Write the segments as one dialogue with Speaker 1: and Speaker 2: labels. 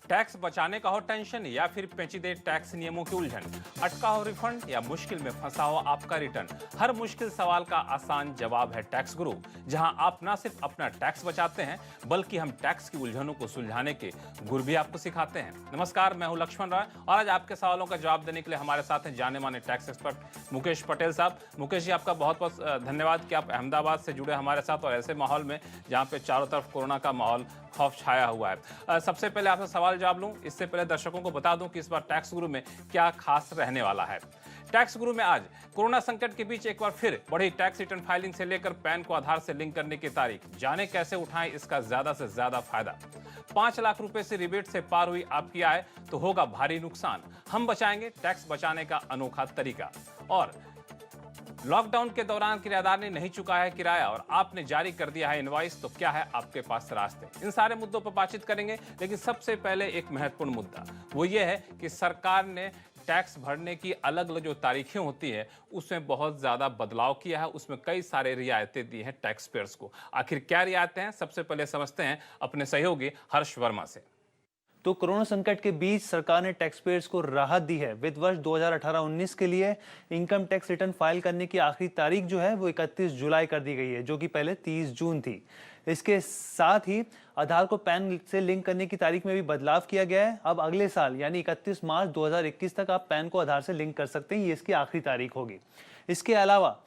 Speaker 1: Tax बचाने का हो टेंशन या फिर पेचीदे टैक्स नियमों की उलझन, अटका हो रिफंड या मुश्किल में फंसा हो आपका रिटर्न, हर मुश्किल सवाल का आसान जवाब है टैक्स गुरु, जहां आप ना सिर्फ अपना टैक्स बचाते हैं बल्कि हम टैक्स की उलझनों को सुलझाने के गुर भी आपको सिखाते हैं। नमस्कार, मैं हूं लक्ष्मण राय और आज आपके सवालों का जवाब देने के लिए हमारे साथ हैं जाने माने टैक्स एक्सपर्ट मुकेश पटेल साहब। मुकेश जी, आपका बहुत बहुत धन्यवाद कि आप अहमदाबाद से जुड़े हमारे साथ और ऐसे माहौल में जहां पे चारों तरफ कोरोना का माहौल खौफ छाया हुआ है। सबसे पहले आपसे सवाल जवाब लूं, इससे पहले दर्शकों को बता दूं कि इस बार टैक्स गुरु में क्या खास रहने वाला है। टैक्स गुरु में आज कोरोना संकट के बीच एक बार फिर बढ़ी टैक्स रिटर्न फाइलिंग से लेकर पैन को आधार से लिंक करने की तारीख, जाने कैसे उठाएं इसका ज्यादा से ज्यादा फायदा। 5 लाख रुपए से रिबेट से पार हुई आपकी आय तो होगा भारी नुकसान, हम बचाएंगे टैक्स बचाने का अनोखा तरीका। और लॉकडाउन के दौरान किराएदार ने नहीं चुकाया है किराया और आपने जारी कर दिया है इनवॉइस, तो क्या है आपके पास रास्ते। इन सारे मुद्दों पर बातचीत करेंगे, लेकिन सबसे पहले एक महत्वपूर्ण मुद्दा वो ये है कि सरकार ने टैक्स भरने की अलग अलग जो तारीखें होती है उसमें बहुत ज्यादा बदलाव किया है, उसमें कई सारे रियायतें दी हैं टैक्स पेयर्स को। आखिर क्या रियायतें हैं, सबसे पहले समझते हैं अपने सहयोगी हर्ष वर्मा से।
Speaker 2: तो कोरोना संकट के बीच सरकार ने टैक्स पेयर्स को राहत दी है। वित्त वर्ष 2018-19 के लिए इनकम टैक्स रिटर्न फाइल करने की आखिरी तारीख जो है वो 31 जुलाई कर दी गई है, जो कि पहले 30 जून थी। इसके साथ ही आधार को पैन से लिंक करने की तारीख में भी बदलाव किया गया है। अब अगले साल यानी 31 मार्च 2021 तक आप पैन को आधार से लिंक कर सकते हैं, ये इसकी आखिरी तारीख होगी। इसके अलावा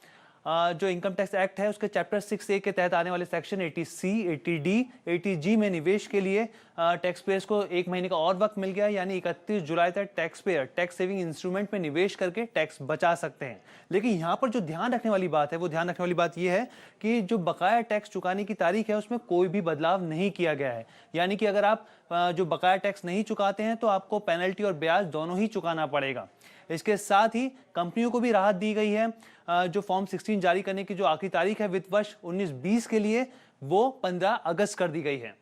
Speaker 2: जो इनकम टैक्स एक्ट है उसके चैप्टर 6A के तहत आने वाले सेक्शन 80C, 80D, 80G में निवेश के लिए टैक्स पेयर्स को 1 महीने का और वक्त मिल गया, यानी 31 जुलाई तक tax payer tax saving instrument में निवेश करके टैक्स बचा सकते हैं। लेकिन यहाँ पर जो ध्यान रखने वाली बात है वो ध्यान रखने वाली बात यह है कि जो बकाया टैक्स चुकाने की तारीख है उसमें कोई भी बदलाव नहीं किया गया है। यानी कि अगर आप जो बकाया टैक्स नहीं चुकाते हैं तो आपको पेनल्टी और ब्याज दोनों ही चुकाना पड़ेगा। इसके साथ ही कंपनियों को भी राहत दी गई है। जो फॉर्म 16 जारी करने की जो आखिरी तारीख है वित्त वर्ष 19-20 के लिए वो 15 अगस्त कर दी गई है।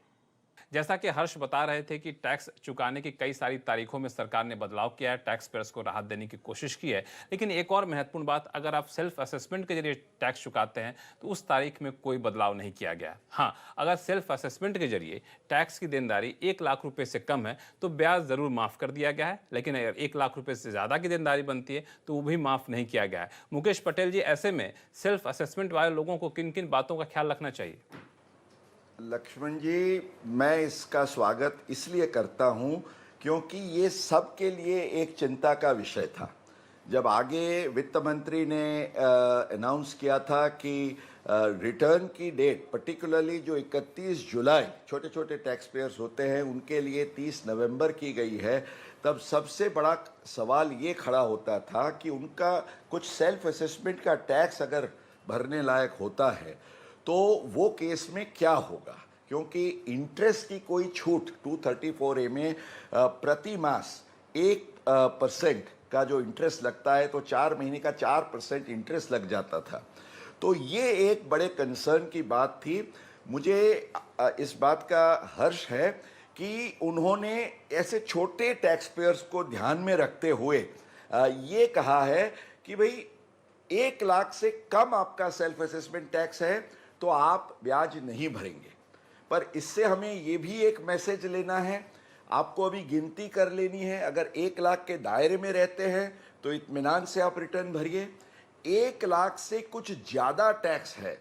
Speaker 1: जैसा कि हर्ष बता रहे थे कि टैक्स चुकाने की कई सारी तारीखों में सरकार ने बदलाव किया है, टैक्स पेयर्स को राहत देने की कोशिश की है। लेकिन एक और महत्वपूर्ण बात, अगर आप सेल्फ असेसमेंट के जरिए टैक्स चुकाते हैं तो उस तारीख में कोई बदलाव नहीं किया गया है। हाँ, अगर सेल्फ असेसमेंट के जरिए टैक्स की देनदारी 1 लाख रुपए से कम है तो ब्याज जरूर माफ कर दिया गया है, लेकिन अगर 1 लाख रुपए से ज्यादा की देनदारी बनती है तो वो भी माफ नहीं किया गया है। मुकेश पटेल जी, ऐसे में सेल्फ असेसमेंट वाले लोगों को किन किन बातों का ख्याल रखना चाहिए?
Speaker 3: लक्ष्मण जी, मैं इसका स्वागत इसलिए करता हूं क्योंकि ये सबके लिए एक चिंता का विषय था। जब आगे वित्त मंत्री ने अनाउंस किया था कि रिटर्न की डेट पर्टिकुलरली जो 31 जुलाई छोटे छोटे टैक्स पेयर्स होते हैं उनके लिए 30 नवंबर की गई है, तब सबसे बड़ा सवाल ये खड़ा होता था कि उनका कुछ सेल्फ असेसमेंट का टैक्स अगर भरने लायक होता है तो वो केस में क्या होगा, क्योंकि इंटरेस्ट की कोई छूट 234A में प्रति मास 1% का जो इंटरेस्ट लगता है तो 4 महीने का 4% इंटरेस्ट लग जाता था। तो ये एक बड़े कंसर्न की बात थी। मुझे इस बात का हर्ष है कि उन्होंने ऐसे छोटे टैक्स पेयर्स को ध्यान में रखते हुए ये कहा है कि भाई 1 लाख से कम आपका सेल्फ असेसमेंट टैक्स है तो आप ब्याज नहीं भरेंगे। पर इससे हमें ये भी एक मैसेज लेना है, आपको अभी गिनती कर लेनी है। अगर 1 लाख के दायरे में रहते हैं तो इत्मीनान से आप रिटर्न भरिए। 1 लाख से कुछ ज़्यादा टैक्स है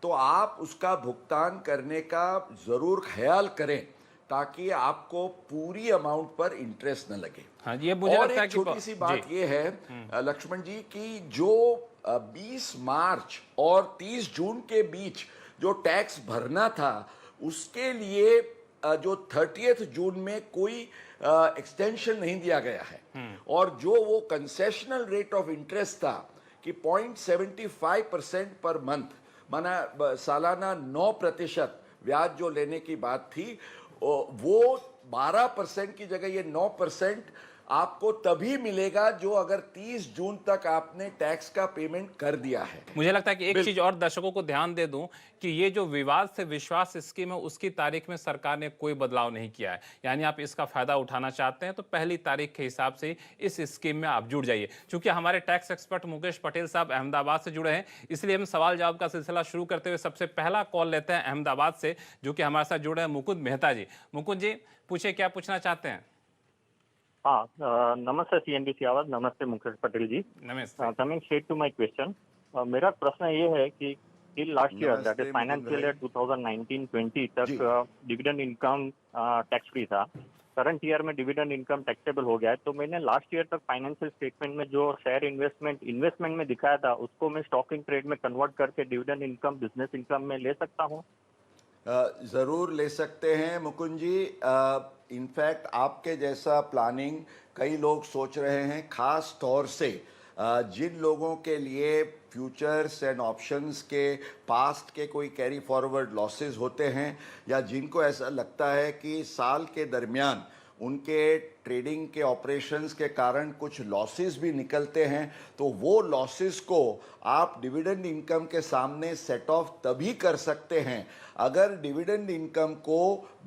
Speaker 3: तो आप उसका भुगतान करने का ज़रूर ख्याल करें ताकि आपको पूरी अमाउंट पर इंटरेस्ट न लगे।
Speaker 1: हाँ, ये मुझे
Speaker 3: और
Speaker 1: लगता है
Speaker 3: एक छोटी सी बात ये है लक्ष्मण जी कि जो 20 मार्च और 30 जून के बीच जो टैक्स भरना था उसके लिए जो 30 जून में कोई एक्सटेंशन नहीं दिया गया है और जो वो कंसेशनल रेट ऑफ इंटरेस्ट था कि 0.75% पर मंथ, माना सालाना 9% ब्याज जो लेने की बात थी वो 12% की जगह ये 9% आपको तभी मिलेगा जो अगर 30 जून तक आपने टैक्स का पेमेंट कर दिया है।
Speaker 1: मुझे लगता है कि एक चीज और दर्शकों को ध्यान दे दूं कि ये जो विवाद से विश्वास स्कीम है उसकी तारीख में सरकार ने कोई बदलाव नहीं किया है। यानी आप इसका फायदा उठाना चाहते हैं तो पहली तारीख के हिसाब से इस स्कीम में आप जुड़ जाइए। क्योंकि हमारे टैक्स एक्सपर्ट मुकेश पटेल साहब अहमदाबाद से जुड़े हैं, इसलिए हम सवाल जवाब का सिलसिला शुरू करते हुए सबसे पहला कॉल लेते हैं अहमदाबाद से, जो कि हमारे साथ जुड़े हैं मुकुंद मेहता जी। मुकुंद जी पूछिए, क्या पूछना चाहते हैं?
Speaker 4: हाँ, नमस्ते CNBC आवाज। नमस्ते मुकेश पटेल जी।
Speaker 1: नमस्ते।
Speaker 4: Coming straight to my question, मेरा प्रश्न ये है कि लास्ट ईयर दैट
Speaker 3: नमस्ते
Speaker 4: इज फाइनेंशियल ईयर 2019-20 तक डिविडेंड इनकम टैक्स फ्री था। करंट ईयर में डिविडेंड इनकम टैक्सेबल हो गया है, तो मैंने लास्ट ईयर तक फाइनेंशियल स्टेटमेंट में जो शेयर इन्वेस्टमेंट में दिखाया था उसको मैं स्टॉक इन ट्रेड में कन्वर्ट करके डिविडेंड इनकम बिजनेस इनकम में ले सकता हूँ?
Speaker 3: ज़रूर ले सकते हैं मुकुंद जी। इनफैक्ट आपके जैसा प्लानिंग कई लोग सोच रहे हैं, खास तौर से जिन लोगों के लिए फ्यूचर्स एंड ऑप्शंस के पास्ट के कोई कैरी फॉरवर्ड लॉसेस होते हैं, या जिनको ऐसा लगता है कि साल के दरमियान उनके ट्रेडिंग के ऑपरेशंस के कारण कुछ लॉसेस भी निकलते हैं, तो वो लॉसेस को आप डिविडेंड इनकम के सामने सेट ऑफ तभी कर सकते हैं अगर डिविडेंड इनकम को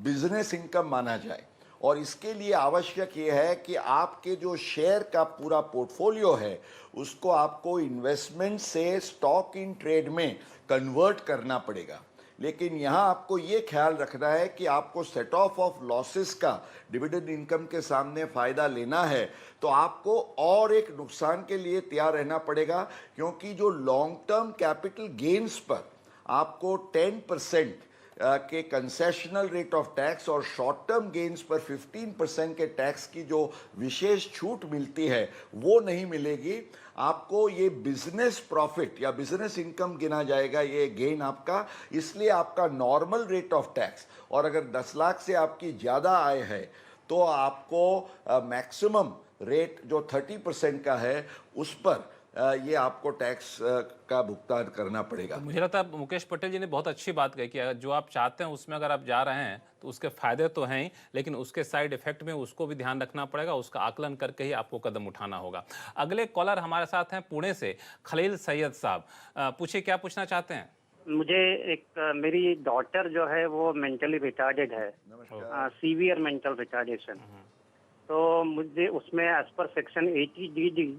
Speaker 3: बिजनेस इनकम माना जाए। और इसके लिए आवश्यक ये है कि आपके जो शेयर का पूरा पोर्टफोलियो है उसको आपको इन्वेस्टमेंट से स्टॉक इन ट्रेड में कन्वर्ट करना पड़ेगा। लेकिन यहाँ आपको ये ख्याल रखना है कि आपको सेट ऑफ लॉसेस का डिविडेंड इनकम के सामने फ़ायदा लेना है, तो आपको और एक नुकसान के लिए तैयार रहना पड़ेगा, क्योंकि जो लॉन्ग टर्म कैपिटल गेन्स पर आपको 10% के कंसेशनल रेट ऑफ टैक्स और शॉर्ट टर्म गेन्स पर 15% के टैक्स की जो विशेष छूट मिलती है वो नहीं मिलेगी। आपको ये बिजनेस प्रॉफिट या बिजनेस इनकम गिना जाएगा ये गेन आपका, इसलिए आपका नॉर्मल रेट ऑफ टैक्स, और अगर 10 लाख से आपकी ज़्यादा आय है तो आपको मैक्सिमम रेट जो 30% का है उस पर ये आपको टैक्स का भुगतान करना पड़ेगा।
Speaker 1: मुझे लगता है मुकेश पटेल जी ने बहुत अच्छी बात कही कि जो आप चाहते हैं उसमें अगर आप जा रहे हैं तो उसके फायदे तो हैं ही, लेकिन उसके साइड इफेक्ट में उसको भी ध्यान रखना पड़ेगा, उसका आकलन करके ही आपको कदम उठाना होगा। अगले कॉलर हमारे साथ हैं पुणे से खलील सैयद साहब। पूछिए, क्या पूछना चाहते हैं?
Speaker 5: मुझे मेरी डॉटर जो है वो मेंटली रिटार्डेड है, सीवियर मेंटल रिटार्डेशन। तो मुझे उसमें एज पर सेक्शन 80DD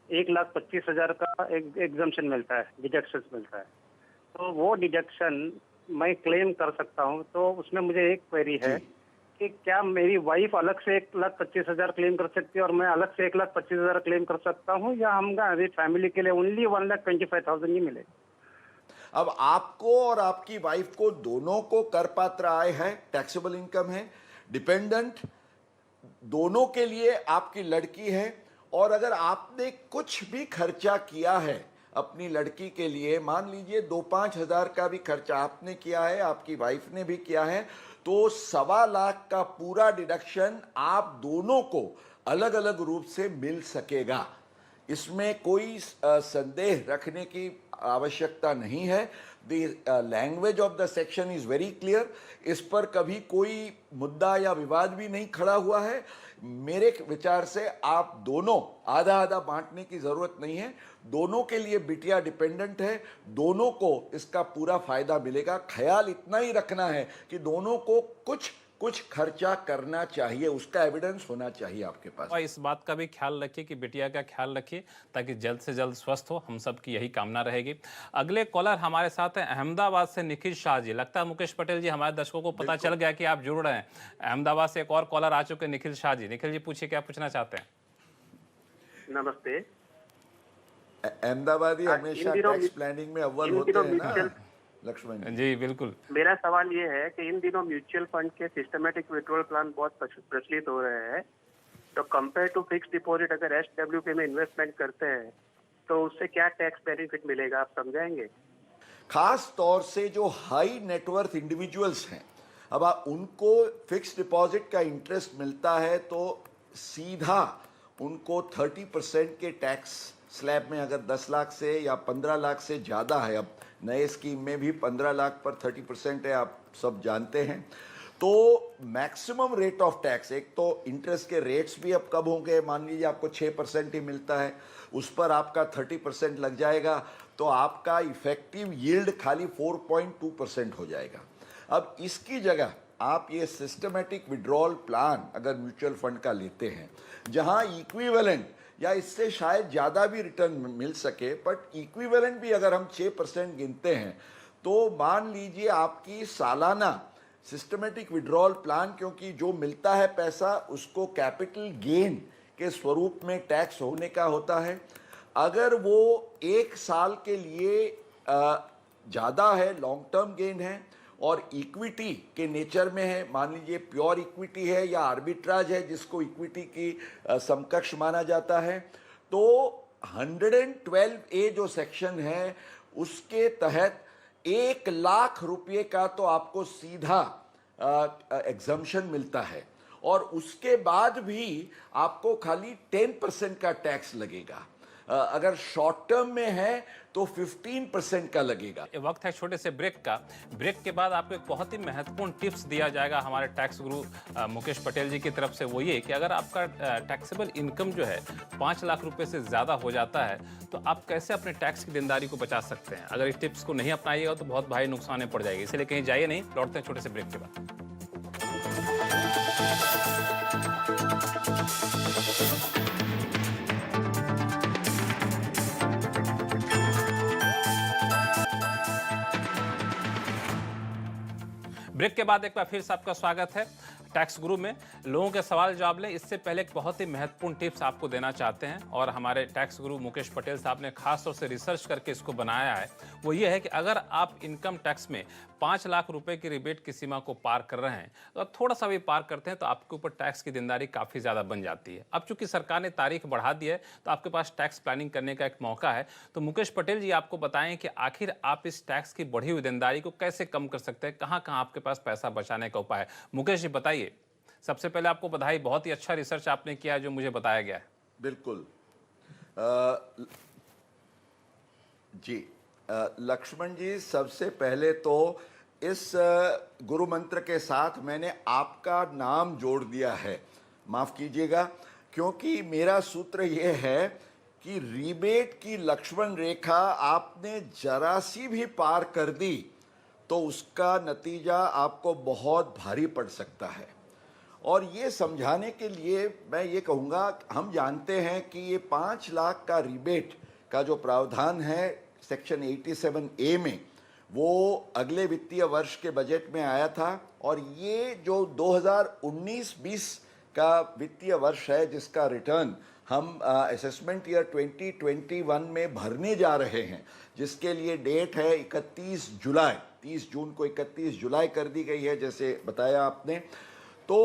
Speaker 5: 1,25,000 का एग्जम्पशन मिलता है, डिडक्शन मिलता है। तो वो डिडक्शन मैं क्लेम कर सकता हूँ। तो उसमें मुझे एक क्वेरी है कि क्या मेरी वाइफ अलग से 1,25,000 क्लेम कर सकती है और मैं अलग से 1,25,000 क्लेम कर सकता हूँ, या हम फैमिली के लिए ओनली 1,25,000 ही मिले?
Speaker 3: अब आपको और आपकी वाइफ को दोनों को कर पात्र आय है, टैक्सेबल इनकम है। डिपेंडेंट दोनों के लिए आपकी लड़की है, और अगर आपने कुछ भी खर्चा किया है अपनी लड़की के लिए, मान लीजिए 2-5 हज़ार का भी खर्चा आपने किया है, आपकी वाइफ ने भी किया है, तो 1.25 लाख का पूरा डिडक्शन आप दोनों को अलग अलग रूप से मिल सकेगा। इसमें कोई संदेह रखने की आवश्यकता नहीं है। The language of the section is very clear. इस पर कभी कोई मुद्दा या विवाद भी नहीं खड़ा हुआ है। मेरे विचार से आप दोनों आधा आधा बांटने की जरूरत नहीं है। दोनों के लिए बिटिया डिपेंडेंट है, दोनों को इसका पूरा फायदा मिलेगा। ख्याल इतना ही रखना है कि दोनों को कुछ कुछ खर्चा करना चाहिए, उसका एविडेंस होना चाहिए आपके पास।
Speaker 1: और इस बात का भी ख्याल रखिए कि बिटिया का ख्याल रखिए ताकि जल्द से जल्द स्वस्थ हो, हम सब की यही कामना रहेगी। अगले कॉलर हमारे साथ हैं अहमदाबाद से निखिल शाह जी। लगता है मुकेश पटेल जी हमारे दर्शकों को पता चल गया कि आप जुड़ रहे हैं। अहमदाबाद से एक और कॉलर आ चुके हैं, निखिल शाह जी। निखिल जी पूछिए, क्या पूछना चाहते हैं?
Speaker 5: नमस्ते।
Speaker 3: अहमदाबादी हमेशा टैक्स प्लानिंग में अव्वल होते हैं ना लक्ष्मण
Speaker 1: जी? बिल्कुल।
Speaker 5: मेरा सवाल ये है कि इन दिनों म्यूचुअल फंड के सिस्टमेटिक विड्रॉल प्लान बहुत प्रचलित हो रहे हैं, तो कंपेयर टू फिक्स डिपॉजिट अगर SWP में इन्वेस्टमेंट करते हैं तो उससे क्या टैक्स बेनिफिट मिलेगा, आप समझाएंगे?
Speaker 3: खास तौर से जो हाई नेटवर्थ इंडिविजुअल्स हैं, अब उनको फिक्स डिपॉजिट का इंटरेस्ट मिलता है तो सीधा उनको 30% के टैक्स स्लैब में, अगर 10 लाख से या 15 लाख से ज़्यादा है, अब नए स्कीम में भी 15 लाख पर 30% है, आप सब जानते हैं, तो मैक्सिमम रेट ऑफ टैक्स, एक तो इंटरेस्ट के रेट्स भी अब कब होंगे, मान लीजिए आपको 6% ही मिलता है, उस पर आपका 30% लग जाएगा, तो आपका इफेक्टिव यील्ड खाली 4.2% हो जाएगा। अब इसकी जगह आप ये सिस्टमेटिक विड्रॉल प्लान अगर म्यूचुअल फंड का लेते हैं, जहां इक्विवेलेंट या इससे शायद ज़्यादा भी रिटर्न मिल सके, बट इक्विवेलेंट भी अगर हम 6% गिनते हैं, तो मान लीजिए आपकी सालाना सिस्टमेटिक विड्रॉल प्लान, क्योंकि जो मिलता है पैसा उसको कैपिटल गेन के स्वरूप में टैक्स होने का होता है, अगर वो 1 साल के लिए ज़्यादा है, लॉन्ग टर्म गेन है और इक्विटी के नेचर में है, मान लीजिए प्योर इक्विटी है या आर्बिट्राज है जिसको इक्विटी की समकक्ष माना जाता है, तो 112A जो सेक्शन है उसके तहत 1 लाख रुपये का तो आपको सीधा एग्जम्पशन मिलता है, और उसके बाद भी आपको खाली 10% का टैक्स लगेगा। अगर शॉर्ट टर्म में है तो 15% का लगेगा।
Speaker 1: ये वक्त है छोटे से ब्रेक का। ब्रेक के बाद आपको एक बहुत ही महत्वपूर्ण टिप्स दिया जाएगा हमारे टैक्स गुरु मुकेश पटेल जी की तरफ से। वो ये कि अगर आपका टैक्सेबल इनकम जो है 5 लाख रुपए से ज़्यादा हो जाता है तो आप कैसे अपने टैक्स की देनदारी को बचा सकते हैं। अगर इस टिप्स को नहीं अपनाइएगा तो बहुत भारी नुकसान पड़ जाएगी, इसलिए कहीं जाइए नहीं। लौटते हैं छोटे से ब्रेक के बाद। ब्रेक के बाद एक बार फिर से आपका स्वागत है टैक्स गुरु में। लोगों के सवाल जवाब लें, इससे पहले एक बहुत ही महत्वपूर्ण टिप्स आपको देना चाहते हैं और हमारे टैक्स गुरु मुकेश पटेल साहब ने खास तौर से रिसर्च करके इसको बनाया है। वो ये है कि अगर आप इनकम टैक्स में 5 लाख रुपए की रिबेट की सीमा को पार कर रहे हैं, अगर थोड़ा सा भी पार करते हैं तो आपके ऊपर टैक्स की देनदारी काफ़ी ज़्यादा बन जाती है। अब चूंकि सरकार ने तारीख बढ़ा दी है तो आपके पास टैक्स प्लानिंग करने का एक मौका है। तो मुकेश पटेल जी आपको बताएं कि आखिर आप इस टैक्स की बढ़ी हुई देनदारी को कैसे कम कर सकते हैं, कहाँ कहाँ आपके पास पैसा बचाने का उपाय है। मुकेश जी बताइए। सबसे पहले आपको बधाई, बहुत ही अच्छा रिसर्च आपने किया है जो मुझे बताया गया है।
Speaker 3: बिल्कुल जी लक्ष्मण जी, सबसे पहले तो इस गुरु मंत्र के साथ मैंने आपका नाम जोड़ दिया है, माफ कीजिएगा, क्योंकि मेरा सूत्र ये है कि रिबेट की लक्ष्मण रेखा आपने जरा सी भी पार कर दी तो उसका नतीजा आपको बहुत भारी पड़ सकता है। और ये समझाने के लिए मैं ये कहूँगा, हम जानते हैं कि ये 5 लाख का रिबेट का जो प्रावधान है सेक्शन 87A में, वो अगले वित्तीय वर्ष के बजट में आया था, और ये जो 2019-20 का वित्तीय वर्ष है जिसका रिटर्न हम असेसमेंट ईयर 2021 में भरने जा रहे हैं, जिसके लिए डेट है 31 जुलाई, 30 जून को 31 जुलाई कर दी गई है जैसे बताया आपने। तो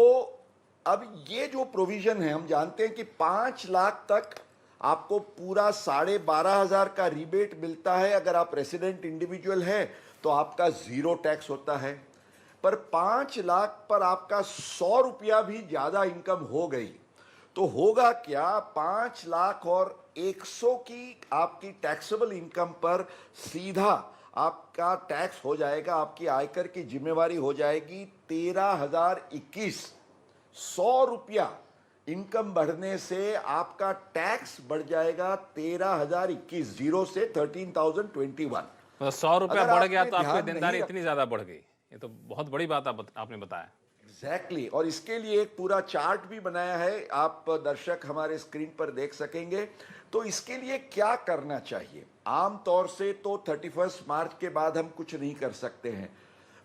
Speaker 3: अब ये जो प्रोविजन है, हम जानते हैं कि 5 लाख तक आपको पूरा 12,500 का रिबेट मिलता है। अगर आप रेसिडेंट इंडिविजुअल है तो आपका 0 टैक्स होता है, पर 5 लाख पर आपका 100 रुपया भी ज़्यादा इनकम हो गई तो होगा क्या, 5 लाख और 100 की आपकी टैक्सेबल इनकम पर सीधा आपका टैक्स हो जाएगा, आपकी आयकर की जिम्मेवारी हो जाएगी 13,021। 100 रुपया इनकम बढ़ने से आपका टैक्स बढ़ जाएगा 13,021, 0 से 13,021।
Speaker 1: 100 रुपया बढ़ गया तो आपकी देनदारी इतनी ज्यादा बढ़ गई, ये तो बहुत बड़ी बात आपने बताया।
Speaker 3: एग्जैक्टली और इसके लिए एक पूरा चार्ट भी बनाया है, आप दर्शक हमारे स्क्रीन पर देख सकेंगे। तो इसके लिए क्या करना चाहिए, आमतौर से तो 31 मार्च के बाद हम कुछ नहीं कर सकते हैं,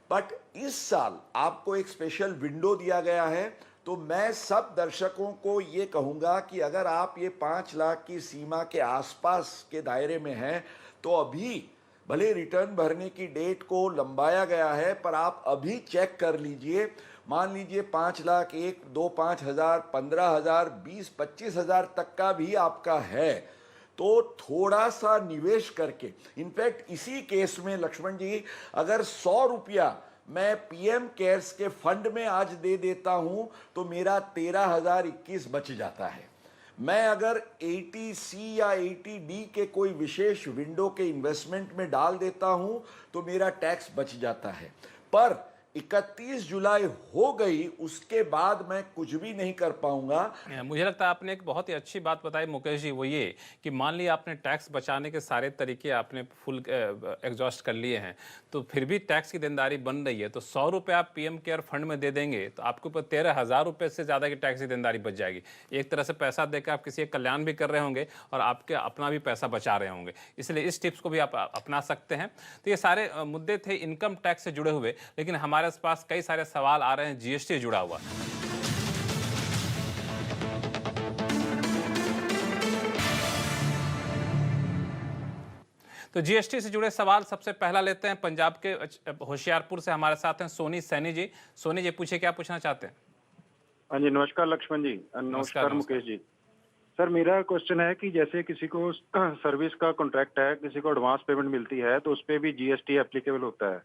Speaker 3: बट इस साल आपको एक स्पेशल विंडो दिया गया है। तो मैं सब दर्शकों को ये कहूँगा कि अगर आप ये 5 लाख की सीमा के आसपास के दायरे में हैं तो अभी भले रिटर्न भरने की डेट को लंबाया गया है, पर आप अभी चेक कर लीजिए। मान लीजिए 5 लाख 1, 2, 5,000, 15,000, 20, 25,000 तक का भी आपका है तो थोड़ा सा निवेश करके, इनफैक्ट इसी केस में लक्ष्मण जी, अगर 100 रुपया मैं पीएम केयर्स के फंड में आज दे देता हूं तो मेरा 13,021 बच जाता है। मैं अगर 80C या 80D के कोई विशेष विंडो के इन्वेस्टमेंट में डाल देता हूं तो मेरा टैक्स बच जाता है। पर 31 जुलाई हो गई, उसके बाद मैं कुछ भी नहीं कर पाऊंगा।
Speaker 1: मुझे लगता है आपने एक बहुत ही अच्छी बात बताई मुकेश जी, वो ये कि मान लिया आपने टैक्स बचाने के सारे तरीके आपने फुल एग्जॉस्ट कर लिए हैं, तो फिर भी टैक्स की देनदारी बन रही है, तो 100 रुपये आप पीएम केयर फंड में दे देंगे तो आपके ऊपर 13,000 रुपये से ज़्यादा की टैक्स की देनदारी बच जाएगी। एक तरह से पैसा देकर आप किसी का कल्याण भी कर रहे होंगे और आपके अपना भी पैसा बचा रहे होंगे। इसलिए इस टिप्स को भी आप अपना सकते हैं। तो ये सारे मुद्दे थे इनकम टैक्स से जुड़े हुए, लेकिन हमारे पास कई सारे सवाल आ रहे हैं जीएसटी से जुड़ा हुआ। तो जीएसटी से जुड़े सवाल सबसे पहला लेते हैं, पंजाब के होशियारपुर से हमारे साथ हैं सोनी सैनी जी। सोनी जी पूछिए, क्या पूछना चाहते हैं?
Speaker 6: हाँ जी, नमस्कार लक्ष्मण जी। नमस्कार मुकेश जी। सर मेरा क्वेश्चन है कि जैसे किसी को सर्विस का कॉन्ट्रैक्ट है, किसी को एडवांस पेमेंट मिलती है तो उस पर भी जीएसटी एप्लीकेबल होता है।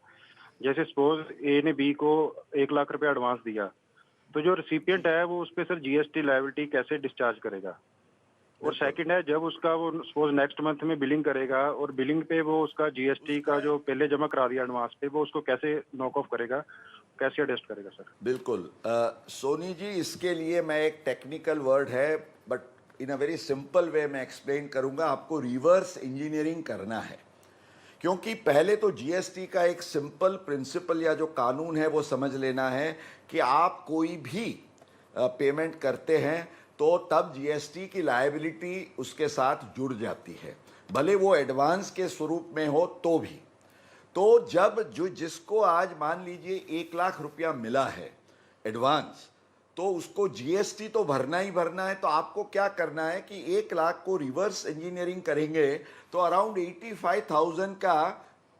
Speaker 6: जैसे सपोज ए ने बी को 1 लाख रुपया एडवांस दिया, तो जो रिसिपिएंट है वो उस पर सर जीएसटी लायबिलिटी कैसे डिस्चार्ज करेगा? और सेकंड है, जब उसका वो सपोज नेक्स्ट मंथ में बिलिंग करेगा और बिलिंग पे वो उसका जीएसटी का जो पहले जमा करा दिया एडवांस पे, वो उसको कैसे नॉक ऑफ करेगा, कैसे एडजस्ट करेगा सर?
Speaker 3: बिल्कुल सोनी जी, इसके लिए मैं एक टेक्निकल वर्ड है but in a very simple way मैं एक्सप्लेन करूंगा। आपको रिवर्स इंजीनियरिंग करना है, क्योंकि पहले तो जीएसटी का एक सिंपल प्रिंसिपल या जो कानून है वो समझ लेना है कि आप कोई भी पेमेंट करते हैं तो तब जीएसटी की लायबिलिटी उसके साथ जुड़ जाती है, भले वो एडवांस के स्वरूप में हो तो भी। तो जब जिसको आज मान लीजिए 1 लाख रुपया मिला है एडवांस, तो उसको जीएसटी तो भरना ही भरना है। तो आपको क्या करना है कि 1 लाख को रिवर्स इंजीनियरिंग करेंगे तो अराउंड 85,000 का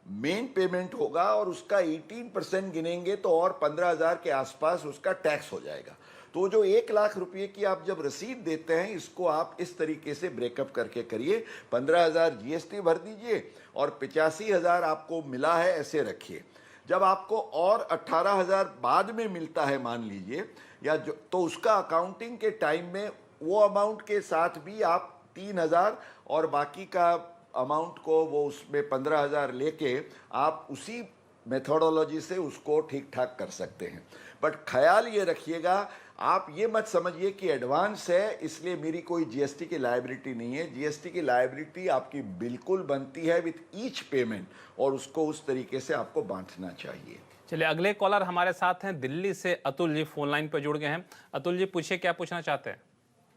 Speaker 3: मेन पेमेंट होगा और उसका 18% गिनेंगे तो और 15,000 के आसपास उसका टैक्स हो जाएगा। तो जो 1 लाख रुपये की आप जब रसीद देते हैं, इसको आप इस तरीके से ब्रेकअप करके करिए। 15,000 जीएसटी भर दीजिए और 85,000 आपको मिला है ऐसे रखिए। जब आपको और 18,000 बाद में मिलता है मान लीजिए, या जो, तो उसका अकाउंटिंग के टाइम में वो अमाउंट के साथ भी आप 3,000 और बाकी का अमाउंट को वो उसमें 15,000 लेके आप उसी मेथोडोलॉजी से उसको ठीक ठाक कर सकते हैं। बट ख्याल ये रखिएगा, आप ये मत समझिए कि एडवांस है इसलिए मेरी कोई जीएसटी की लायबिलिटी नहीं है। जीएसटी की लायबिलिटी आपकी बिल्कुल बनती है विथ ईच पेमेंट, और उसको उस तरीके से आपको बांटना चाहिए।
Speaker 1: चलिए, अगले कॉलर हमारे साथ हैं दिल्ली से अतुल जी, फोन लाइन पर जुड़ गए हैं। अतुल जी पूछिए, क्या पूछना चाहते हैं?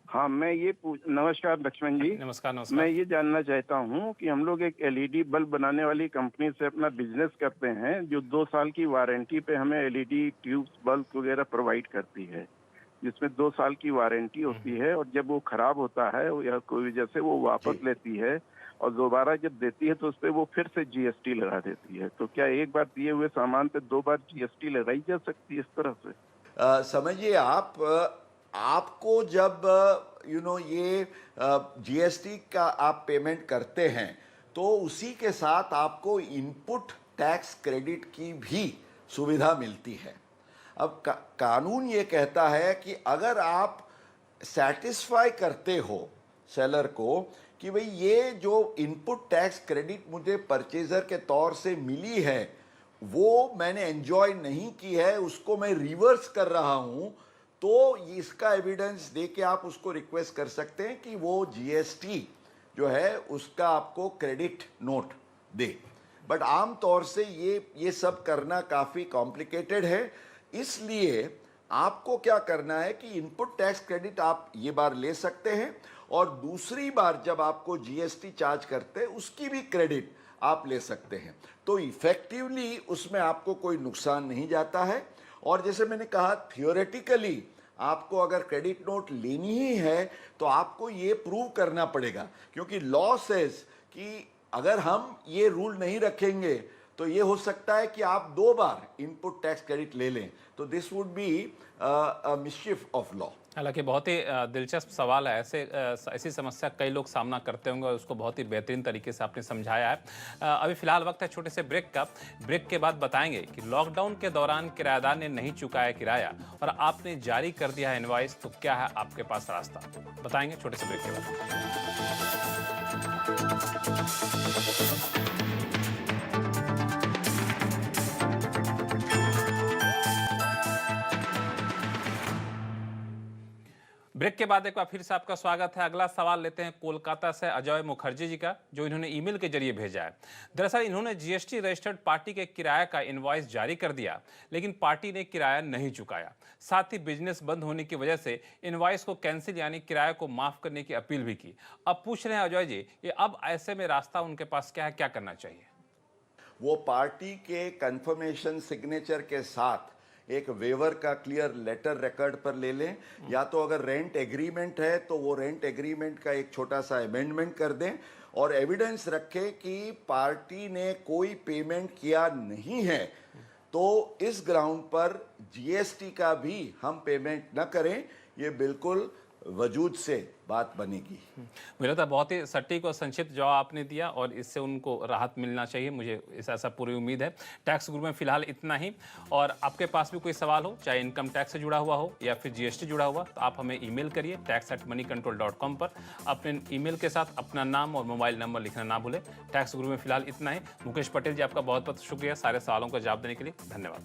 Speaker 7: हाँ, मैं ये नमस्कार लक्ष्मण जी।
Speaker 1: नमस्कार। नमस्कार।
Speaker 7: मैं ये जानना चाहता हूँ कि हम लोग एक एलईडी बल्ब बनाने वाली कंपनी से अपना बिजनेस करते हैं, जो 2 साल की वारंटी पे हमें एलईडी ट्यूब्स बल्ब वगैरह प्रोवाइड करती है, जिसमें 2 साल की वारंटी होती है। और जब वो खराब होता है या कोई वजह से वो वापस लेती है और दोबारा जब देती है तो उस पर वो फिर से जीएसटी लगा देती है। तो क्या एक बार दिए हुए सामान पे 2 बार जीएसटी लगाई जा सकती है इस तरह से?
Speaker 3: समझिए, आपको जब ये जीएसटी का आप पेमेंट करते हैं तो उसी के साथ आपको इनपुट टैक्स क्रेडिट की भी सुविधा मिलती है। अब कानून ये कहता है कि अगर आप सेटिस्फाई करते हो सेलर को कि भाई ये जो इनपुट टैक्स क्रेडिट मुझे परचेजर के तौर से मिली है वो मैंने एंजॉय नहीं की है, उसको मैं रिवर्स कर रहा हूं, तो इसका एविडेंस दे के आप उसको रिक्वेस्ट कर सकते हैं कि वो जीएसटी जो है उसका आपको क्रेडिट नोट दे। बट आम तौर से ये सब करना काफ़ी कॉम्प्लिकेटेड है, इसलिए आपको क्या करना है कि इनपुट टैक्स क्रेडिट आप ये बार ले सकते हैं और दूसरी बार जब आपको जीएसटी चार्ज करते हैं उसकी भी क्रेडिट आप ले सकते हैं। तो इफेक्टिवली उसमें आपको कोई नुकसान नहीं जाता है। और जैसे मैंने कहा, थियोरेटिकली आपको अगर क्रेडिट नोट लेनी ही है तो आपको ये प्रूव करना पड़ेगा, क्योंकि लॉ सेज कि अगर हम ये रूल नहीं रखेंगे तो ये हो सकता है कि आप 2 बार इनपुट टैक्स क्रेडिट ले लें, तो this would be मिसचिफ of law.
Speaker 1: हालांकि बहुत ही दिलचस्प सवाल है, ऐसी समस्या कई लोग सामना करते होंगे और उसको बहुत ही बेहतरीन तरीके से आपने समझाया है। अभी फिलहाल वक्त है छोटे से ब्रेक का। ब्रेक के बाद बताएंगे कि लॉकडाउन के दौरान किराएदार ने नहीं चुकाया किराया और आपने जारी कर दिया है इनवॉइस, तो क्या है आपके पास रास्ता, बताएंगे छोटे से ब्रेक के बाद। ब्रेक के बाद एक बार फिर से आपका स्वागत है। अगला सवाल लेते हैं कोलकाता से अजय मुखर्जी जी का, जो इन्होंने ईमेल के जरिए भेजा है। दरअसल इन्होंने जीएसटी रजिस्टर्ड पार्टी के किराए का इनवॉइस जारी कर दिया, लेकिन पार्टी ने किराया नहीं चुकाया। साथ ही बिजनेस बंद होने की वजह से इनवॉइस को कैंसिल यानी किराए को माफ करने की अपील भी की। अब पूछ रहे हैं अजय जी, ये अब ऐसे में रास्ता उनके पास क्या है, क्या करना चाहिए?
Speaker 3: वो पार्टी के कंफर्मेशन सिग्नेचर के साथ एक वेवर का क्लियर लेटर रिकॉर्ड पर ले लें, या तो अगर रेंट एग्रीमेंट है तो वो रेंट एग्रीमेंट का एक छोटा सा अमेंडमेंट कर दें और एविडेंस रखें कि पार्टी ने कोई पेमेंट किया नहीं है, तो इस ग्राउंड पर जीएसटी का भी हम पेमेंट न करें, ये बिल्कुल वजूद से बात बनेगी।
Speaker 1: मुझे लगता है बहुत ही सटीक और संक्षिप्त जवाब आपने दिया और इससे उनको राहत मिलना चाहिए, मुझे ऐसा पूरी उम्मीद है। टैक्स गुरु में फिलहाल इतना ही, और आपके पास भी कोई सवाल हो, चाहे इनकम टैक्स से जुड़ा हुआ हो या फिर जीएसटी जुड़ा हुआ, तो आप हमें ईमेल करिए tax@moneycontrol.com पर। अपने ईमेल के साथ अपना नाम और मोबाइल नंबर लिखना ना भूलें। टैक्स गुरु में फिलहाल इतना ही। मुकेश पटेल जी, आपका बहुत बहुत शुक्रिया सारे सवालों का जवाब देने के लिए। धन्यवाद।